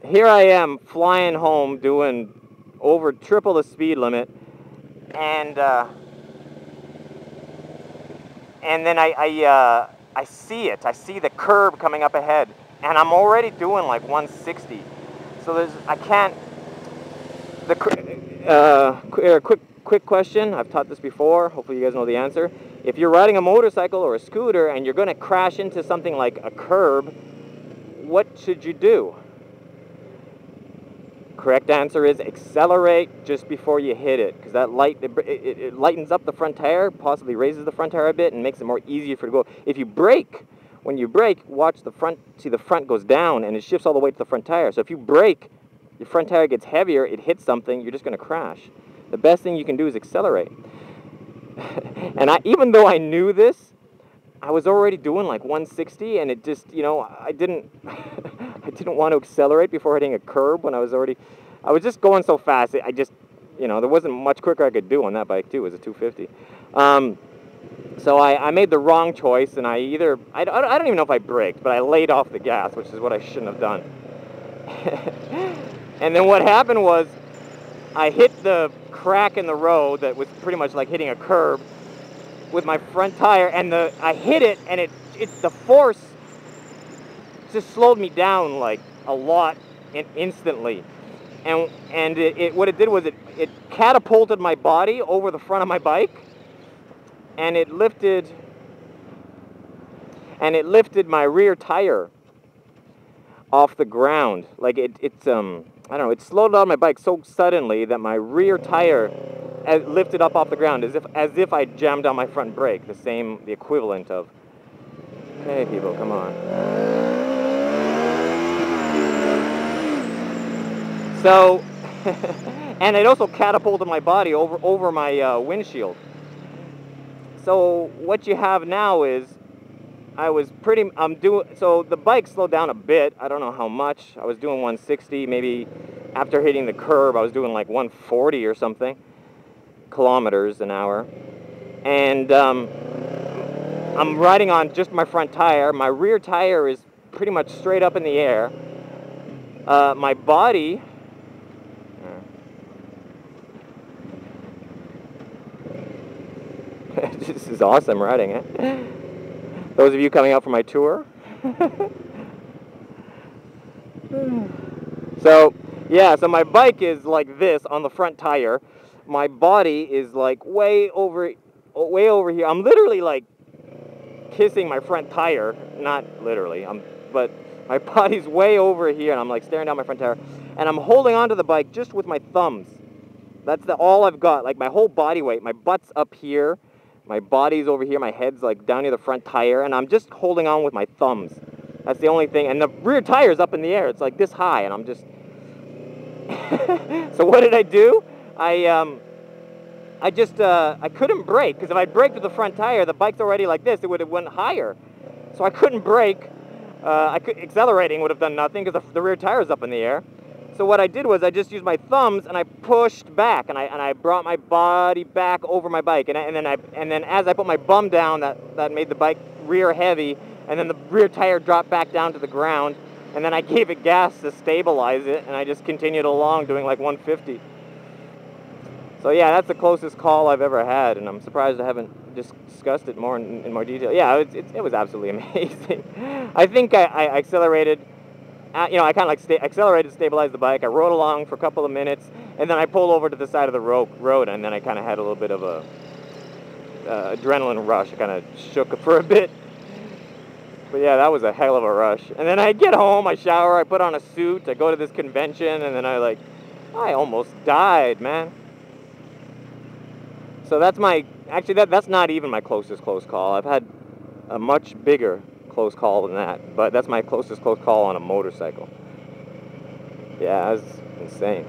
here I am flying home doing over triple the speed limit, and then I see it. I see the curb coming up ahead, and I'm already doing like 160. So I can't. Quick question. I've taught this before. Hopefully you guys know the answer. If you're riding a motorcycle or a scooter and you're going to crash into something like a curb, what should you do? Correct answer is accelerate just before you hit it, because that it lightens up the front tire, possibly raises the front tire a bit and makes it more easier for it to go. If you brake, when you brake, watch the front, see the front goes down and it shifts all the way to the front tire. So if you brake, your front tire gets heavier, it hits something, you're just going to crash. The best thing you can do is accelerate. And even though I knew this, I was already doing like 160, and it just, I didn't want to accelerate before hitting a curb when I was just going so fast. There wasn't much quicker I could do on that bike too. It was a 250. So I made the wrong choice, and I don't even know if I braked, but I laid off the gas, which is what I shouldn't have done. And then what happened was I hit the crack in the road that was pretty much like hitting a curb with my front tire, and I hit it, and the force just slowed me down like a lot instantly. And what it did was it catapulted my body over the front of my bike, and it lifted my rear tire off the ground. Like I don't know, it slowed down my bike so suddenly that my rear tire lifted up off the ground as if I jammed on my front brake, the equivalent of. Hey people, come on. So, and it also catapulted my body over my windshield. So what you have now is, so the bike slowed down a bit. I don't know how much. I was doing 160, maybe after hitting the curb, I was doing like 140 or something kilometers an hour. And I'm riding on just my front tire. My rear tire is pretty much straight up in the air. My body, this is awesome riding it. Those of you coming out for my tour. So my bike is like this on the front tire. My body is like way over here. I'm literally like kissing my front tire, not literally, but my body's way over here, and I'm like staring down my front tire, and I'm holding onto the bike just with my thumbs. That's all I've got. Like my whole body weight, my butt's up here, my body's over here, my head's like down near the front tire, and I'm just holding on with my thumbs. That's the only thing. And the rear tire's up in the air. It's like this high, and I'm just... So what did I do? I couldn't brake, because if I braked with the front tire, the bike's already like this, it would have went higher. So I couldn't brake. Accelerating would have done nothing, because the rear tire's up in the air. So what I did was I just used my thumbs, and I pushed back, and I brought my body back over my bike, and then as I put my bum down, that made the bike rear heavy, and then the rear tire dropped back down to the ground, and then I gave it gas to stabilize it, and I just continued along doing like 150. So yeah, that's the closest call I've ever had, and I'm surprised I haven't discussed it more in more detail. Yeah, it was absolutely amazing. I think I accelerated. I kind of like accelerated, stabilized the bike. I rode along for a couple of minutes, and then I pulled over to the side of the road, and then I kind of had a little bit of a adrenaline rush. I kind of shook for a bit. But yeah, that was a hell of a rush. And then I get home, I shower, I put on a suit, I go to this convention, and then I almost died, man. So that's that's not even my closest close call. I've had a much bigger close call than that, but that's my closest close call on a motorcycle. Yeah, that was insane.